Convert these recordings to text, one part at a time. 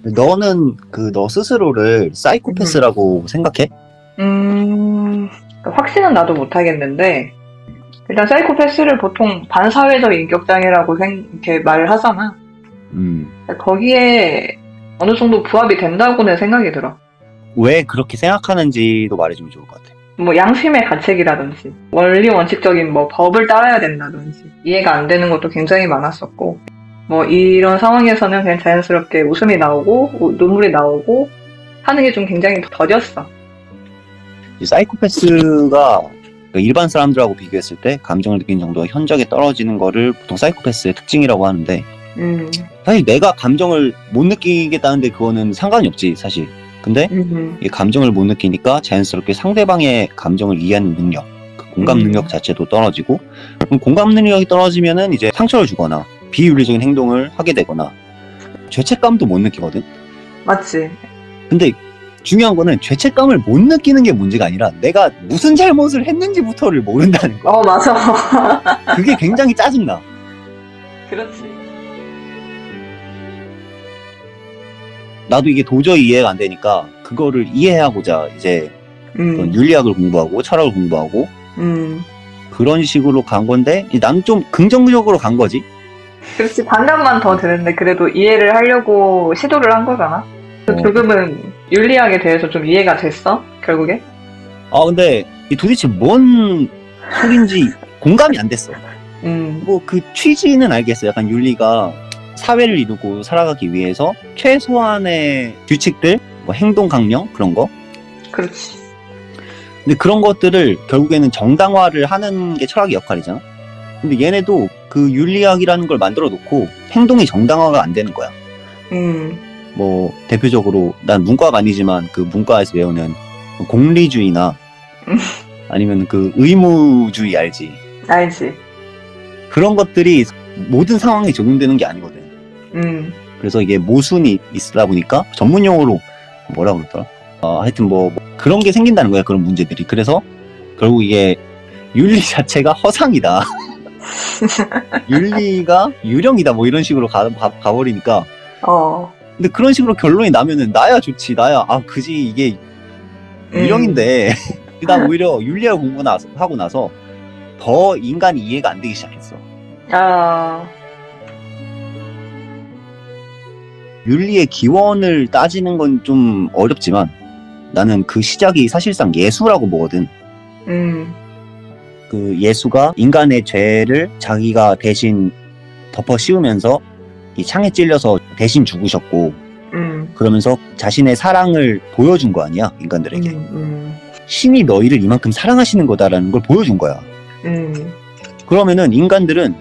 너는 너 스스로를 사이코패스라고 생각해? 확신은 나도 못하겠는데, 일단 사이코패스를 보통 반사회적 인격장애라고 이렇게 말을 하잖아. 거기에 어느 정도 부합이 된다고는 생각이 들어. 왜 그렇게 생각하는지도 말해주면 좋을 것 같아. 뭐 양심의 가책이라든지 원리 원칙적인 뭐 법을 따라야 된다든지 이해가 안 되는 것도 굉장히 많았었고, 뭐 이런 상황에서는 그냥 자연스럽게 웃음이 나오고 눈물이 나오고 하는 게 좀 굉장히 더뎠어. 이 사이코패스가 일반 사람들하고 비교했을 때 감정을 느끼는 정도가 현저하게 떨어지는 거를 보통 사이코패스의 특징이라고 하는데, 사실 내가 감정을 못 느끼겠다는데 그거는 상관이 없지 사실. 근데 이 감정을 못 느끼니까 자연스럽게 상대방의 감정을 이해하는 능력, 그 공감 능력 자체도 떨어지고, 그럼 공감 능력이 떨어지면은 이제 상처를 주거나 비윤리적인 행동을 하게 되거나 죄책감도 못 느끼거든. 맞지. 근데 중요한 거는 죄책감을 못 느끼는 게 문제가 아니라 내가 무슨 잘못을 했는지부터를 모른다는 거야. 맞아. 그게 굉장히 짜증나. 그렇지. 나도 이게 도저히 이해가 안 되니까 그거를 이해하고자 이제 윤리학을 공부하고 철학을 공부하고 그런 식으로 간 건데, 나는 좀 긍정적으로 간 거지. 그렇지. 반감만 더 드는데 그래도 이해를 하려고 시도를 한 거잖아. 조금은 윤리학에 대해서 좀 이해가 됐어? 결국에? 근데 도대체 뭔 소린지 공감이 안 됐어. 뭐 그 취지는 알겠어. 약간 윤리가 사회를 이루고 살아가기 위해서 최소한의 규칙들, 뭐 행동 강령 그런 거. 그렇지. 근데 그런 것들을 결국에는 정당화를 하는 게 철학의 역할이잖아. 근데 얘네도 그 윤리학이라는 걸 만들어 놓고 행동이 정당화가 안 되는 거야. 뭐 대표적으로 난 문과가 아니지만 그 문과에서 배우는 공리주의나 아니면 그 의무주의 알지? 알지. 그런 것들이 모든 상황에 적용되는 게 아니거든. 그래서 이게 모순이 있다 보니까 전문용어로 뭐라 그러더라? 하여튼 뭐 그런 게 생긴다는 거야, 그런 문제들이. 그래서 결국 이게 윤리 자체가 허상이다. 윤리가 유령이다, 뭐 이런 식으로 가버리니까. 근데 그런 식으로 결론이 나면은 나야 좋지, 나야 그지 이게 유령인데. 난 오히려 윤리학 공부하고 나서 더 인간이 이해가 안 되기 시작했어. 윤리의 기원을 따지는 건 좀 어렵지만 나는 그 시작이 사실상 예수라고 보거든. 그 예수가 인간의 죄를 자기가 대신 덮어 씌우면서 이 창에 찔려서 대신 죽으셨고, 그러면서 자신의 사랑을 보여준 거 아니야, 인간들에게. 신이 너희를 이만큼 사랑하시는 거다라는 걸 보여준 거야. 그러면은 인간들은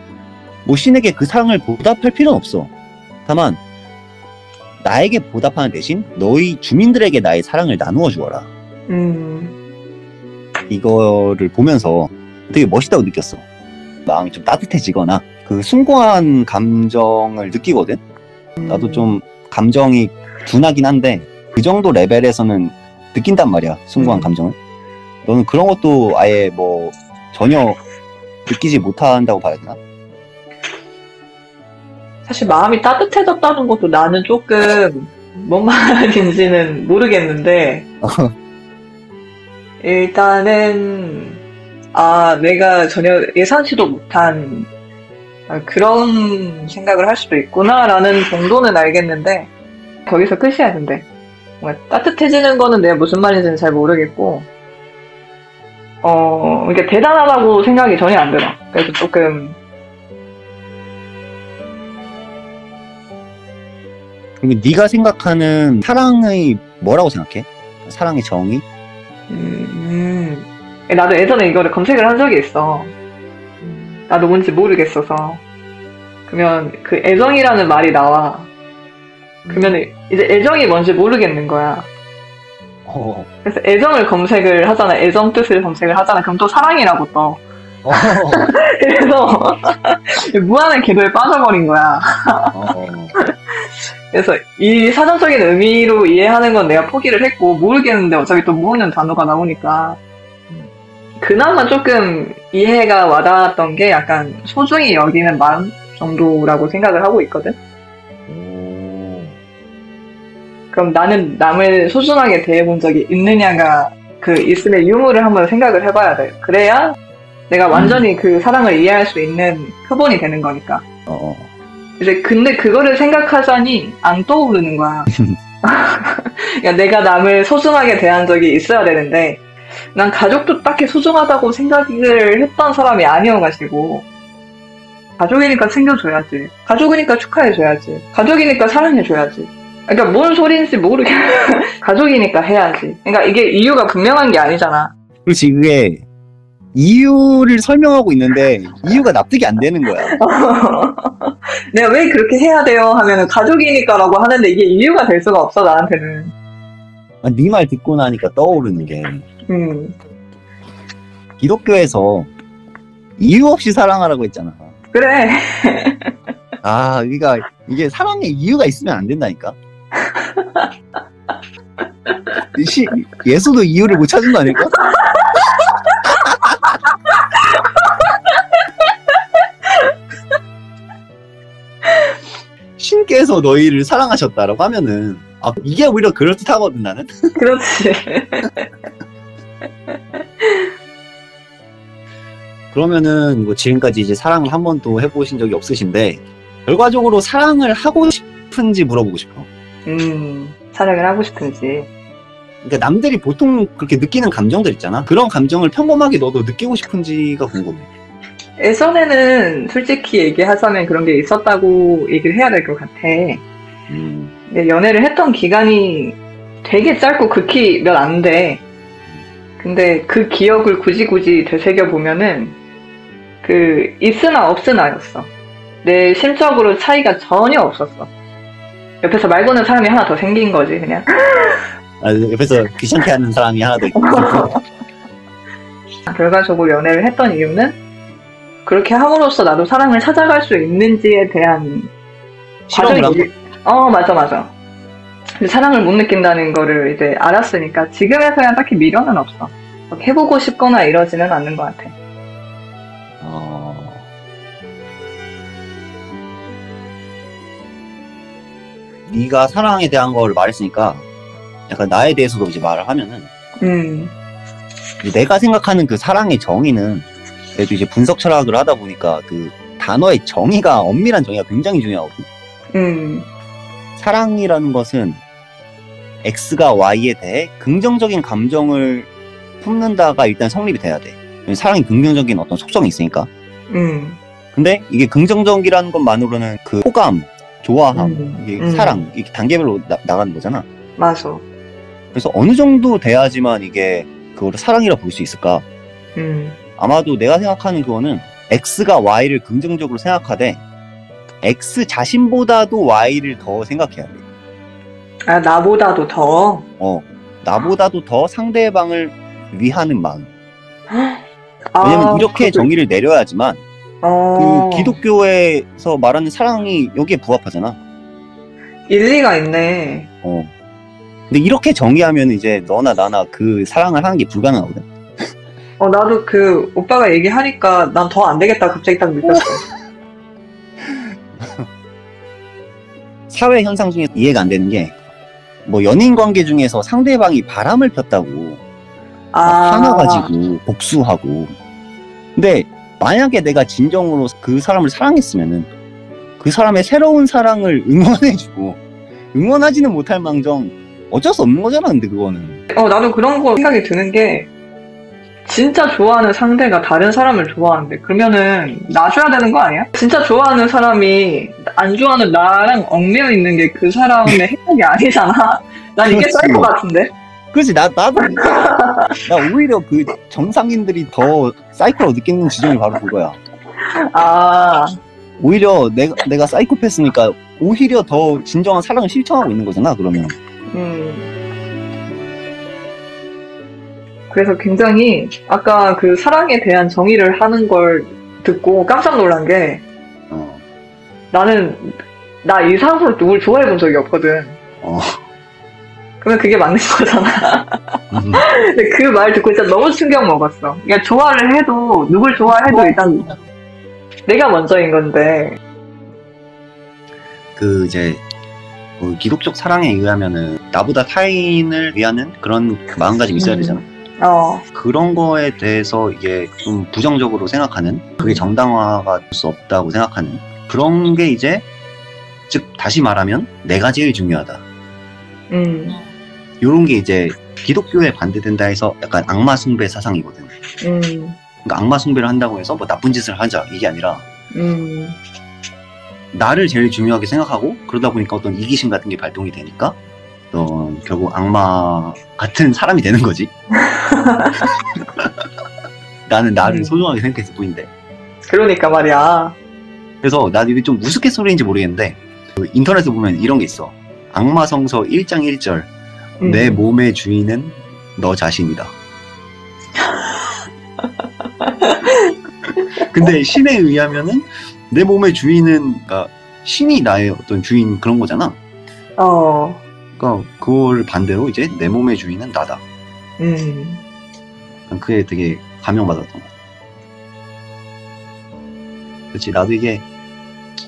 뭐 신에게 그 사랑을 보답할 필요는 없어. 다만 나에게 보답하는 대신 너희 주민들에게 나의 사랑을 나누어 주어라. 이거를 보면서 되게 멋있다고 느꼈어. 마음이 좀 따뜻해지거나 그 숭고한 감정을 느끼거든. 나도 좀 감정이 둔하긴 한데 그 정도 레벨에서는 느낀단 말이야, 숭고한 감정을. 너는 그런 것도 아예 뭐 전혀 느끼지 못한다고 봐야 되나? 사실 마음이 따뜻해졌다는 것도 나는 조금 뭔 말인지는 모르겠는데, 일단은 내가 전혀 예상치도 못한 그런 생각을 할 수도 있구나라는 정도는 알겠는데 거기서 끝이야. 근데 뭔가 따뜻해지는 거는 내가 무슨 말인지는 잘 모르겠고, 이게 대단하다고 생각이 전혀 안 들어. 그래서 조금. 네가 생각하는 사랑의 뭐라고 생각해? 사랑의 정의? 나도 예전에 이거를 검색을 한 적이 있어. 나도 뭔지 모르겠어서. 그러면 그 애정이라는 말이 나와. 그러면 이제 애정이 뭔지 모르겠는 거야. 그래서 애정을 검색을 하잖아. 애정 뜻을 검색을 하잖아. 그럼 또 사랑이라고 떠. 그래서 무한의 궤도에 빠져버린 거야. 그래서 이 사전적인 의미로 이해하는 건 내가 포기를 했고, 모르겠는데 어차피 또 모르는 단어가 나오니까 그나마 조금 이해가 와닿았던 게 약간 소중히 여기는 마음 정도라고 생각을 하고 있거든. 그럼 나는 남을 소중하게 대해본 적이 있느냐가 그 있음의 유무를 한번 생각을 해봐야 돼. 그래야 내가 완전히 그 사랑을 이해할 수 있는 표본이 되는 거니까. 이제 근데 그거를 생각하자니 안 떠오르는 거야. 그러니까 내가 남을 소중하게 대한 적이 있어야 되는데 난 가족도 딱히 소중하다고 생각을 했던 사람이 아니어가지고 가족이니까 챙겨줘야지. 가족이니까 축하해줘야지. 가족이니까 사랑해줘야지. 그러니까 뭔 소리인지 모르겠어. 가족이니까 해야지. 그러니까 이게 이유가 분명한 게 아니잖아. 그렇지. 그게 이유를 설명하고 있는데 이유가 납득이 안 되는 거야. 내가 왜 그렇게 해야 돼요 하면은 가족이니까라고 하는데 이게 이유가 될 수가 없어 나한테는. 네 말 듣고 나니까 떠오르는 게 기독교에서 이유 없이 사랑하라고 했잖아. 그래. 그러니까 이게 사랑에 이유가 있으면 안 된다니까. 예수도 이유를 못 찾은 거 아닐까? 신께서 너희를 사랑하셨다라고 하면은 이게 오히려 그럴듯하거든 나는. 그렇지. 그러면은 뭐 지금까지 이제 사랑을 한 번도 해보신 적이 없으신데 결과적으로 사랑을 하고 싶은지 물어보고 싶어. 사랑을 하고 싶은지. 그러니까 남들이 보통 그렇게 느끼는 감정들 있잖아. 그런 감정을 평범하게 너도 느끼고 싶은지가 궁금해. 예전에는 솔직히 얘기하자면 그런 게 있었다고 얘기를 해야 될 것 같아. 근데 연애를 했던 기간이 되게 짧고 극히 몇 안 돼. 근데 그 기억을 굳이 되새겨보면은 그 있으나 없으나였어. 내 심적으로 차이가 전혀 없었어. 옆에서 말 거는 사람이 하나 더 생긴 거지 그냥. 옆에서 귀찮게 하는 사람이 하나 더 있고. 결과적으로 연애를 했던 이유는 그렇게 함으로써 나도 사랑을 찾아갈 수 있는지에 대한 실험을 하고. 맞아. 근데 사랑을 못 느낀다는 거를 이제 알았으니까 지금에서야 딱히 미련은 없어. 해보고 싶거나 이러지는 않는 것 같아. 네가 사랑에 대한 걸 말했으니까 약간 나에 대해서도 이제 말을 하면은 내가 생각하는 그 사랑의 정의는 그래도 이제 분석 철학을 하다 보니까 그 단어의 정의가 엄밀한 정의가 굉장히 중요하거든. 사랑이라는 것은 X가 Y에 대해 긍정적인 감정을 품는다가 일단 성립이 돼야 돼. 사랑이 긍정적인 어떤 속성이 있으니까. 근데 이게 긍정적이라는 것만으로는 그 호감, 좋아함, 이게 사랑, 이게 단계별로 나가는 거잖아. 맞아. 그래서 어느 정도 돼야지만 이게 그거를 사랑이라 볼 수 있을까? 아마도 내가 생각하는 그거는 X가 Y를 긍정적으로 생각하되 X 자신보다도 Y를 더 생각해야 돼. 나보다도 더? 나보다도 더 상대방을 위하는 마음. 왜냐면 이렇게 정의를 내려야지만 그 기독교에서 말하는 사랑이 여기에 부합하잖아. 일리가 있네. 근데 이렇게 정의하면 이제 너나 나나 그 사랑을 하는 게 불가능하거든. 나도 그 오빠가 얘기하니까 난 더 안 되겠다 갑자기 딱 느꼈어. 사회 현상 중에 이해가 안 되는 게 뭐 연인 관계 중에서 상대방이 바람을 폈다고 화나가지고 복수하고. 근데 만약에 내가 진정으로 그 사람을 사랑했으면은 그 사람의 새로운 사랑을 응원해주고 응원하지는 못할 망정 어쩔 수 없는 거잖아. 근데 그거는 나도 그런 거 생각이 드는 게 진짜 좋아하는 상대가 다른 사람을 좋아하는데 그러면은 놔줘야 되는 거 아니야? 진짜 좋아하는 사람이 안 좋아하는 나랑 얽매여 있는 게 그 사람의 행복이 아니잖아. 난 이게 쌀 것 같은데. 그렇지. 나도 나 오히려 그 정상인들이 더 사이코라고 느끼는 지점이 바로 그거야. 오히려 내가 사이코패스니까 오히려 더 진정한 사랑을 실천하고 있는 거잖아. 그러면 그래서 굉장히 아까 그 사랑에 대한 정의를 하는 걸 듣고 깜짝 놀란 게 나는 나 이상으로 누굴 좋아해 본 적이 없거든. 그러면 그게 맞는 거잖아. 근데 그 말 듣고 진짜 너무 충격 먹었어. 그러니까 좋아를 해도 누굴 좋아해도 일단 내가 먼저인 건데. 그 이제 기독적 사랑에 의하면은 나보다 타인을 위하는 그런 마음가짐이 있어야 되잖아. 그런 거에 대해서 이게 좀 부정적으로 생각하는, 그게 정당화가 될 수 없다고 생각하는 그런 게 이제, 즉 다시 말하면 내가 제일 중요하다. 이런 게 이제 기독교에 반대된다 해서 약간 악마 숭배 사상이거든. 그러니까 악마 숭배를 한다고 해서 뭐 나쁜 짓을 하자 이게 아니라 나를 제일 중요하게 생각하고, 그러다 보니까 어떤 이기심 같은 게 발동이 되니까 결국 악마 같은 사람이 되는 거지. 나는 나를 소중하게 생각했을 뿐인데. 그러니까 말이야. 그래서 나 이게 좀 우스갯소리인지 모르겠는데, 인터넷에 보면 이런 게 있어. 악마 성서 1장 1절 내 몸의 주인은 너 자신이다. 근데 신에 의하면은 내 몸의 주인은, 그러니까 신이 나의 어떤 주인 그런 거잖아. 그러니까 그걸 반대로 이제 내 몸의 주인은 나다. 그게 되게 감명받았던 것 같아. 그렇지, 나도 이게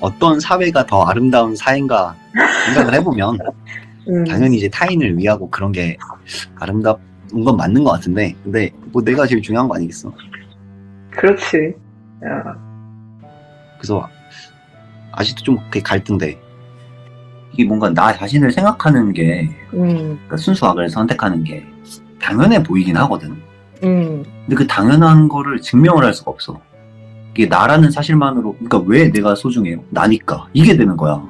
어떤 사회가 더 아름다운 사회인가 생각을 해보면 당연히 이제 타인을 위하고 그런 게 아름다운 건 맞는 것 같은데, 근데 뭐 내가 제일 중요한 거 아니겠어? 그렇지. 그래서 아직도 좀 그게 갈등돼. 이게 뭔가 나 자신을 생각하는 게, 그러니까 순수악을 선택하는 게 당연해 보이긴 하거든. 근데 그 당연한 거를 증명을 할 수가 없어. 이게 나라는 사실만으로, 그러니까 왜 내가 소중해요? 나니까. 이게 되는 거야.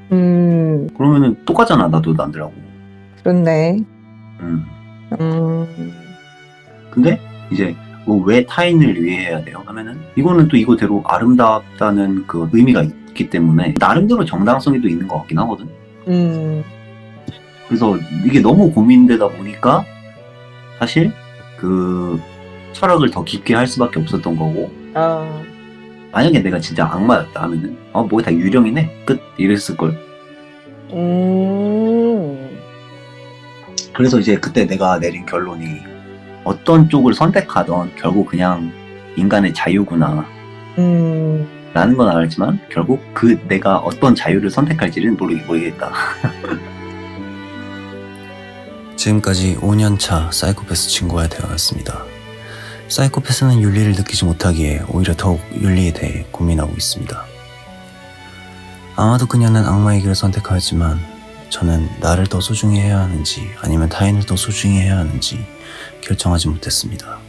그러면은 똑같잖아, 나도 남들하고. 그렇네. 근데 이제 왜 타인을 위해 해야 돼요? 하면은 이거는 또 이거대로 아름답다는 그 의미가 있기 때문에 나름대로 정당성이 또 있는 것 같긴 하거든. 그래서 이게 너무 고민되다 보니까 사실 그 철학을 더 깊게 할 수밖에 없었던 거고, 만약에 내가 진짜 악마였다 하면은 뭐 다 유령이네 끝 이랬을걸. 그래서 이제 그때 내가 내린 결론이 어떤 쪽을 선택하던 결국 그냥 인간의 자유구나 라는 건 알았지만, 결국 그 내가 어떤 자유를 선택할지는 모르겠다. 지금까지 5년차 사이코패스 친구와의 대화였습니다. 사이코패스는 윤리를 느끼지 못하기에 오히려 더욱 윤리에 대해 고민하고 있습니다. 아마도 그녀는 악마의 길을 선택하였지만 저는 나를 더 소중히 해야 하는지 아니면 타인을 더 소중히 해야 하는지 결정하지 못했습니다.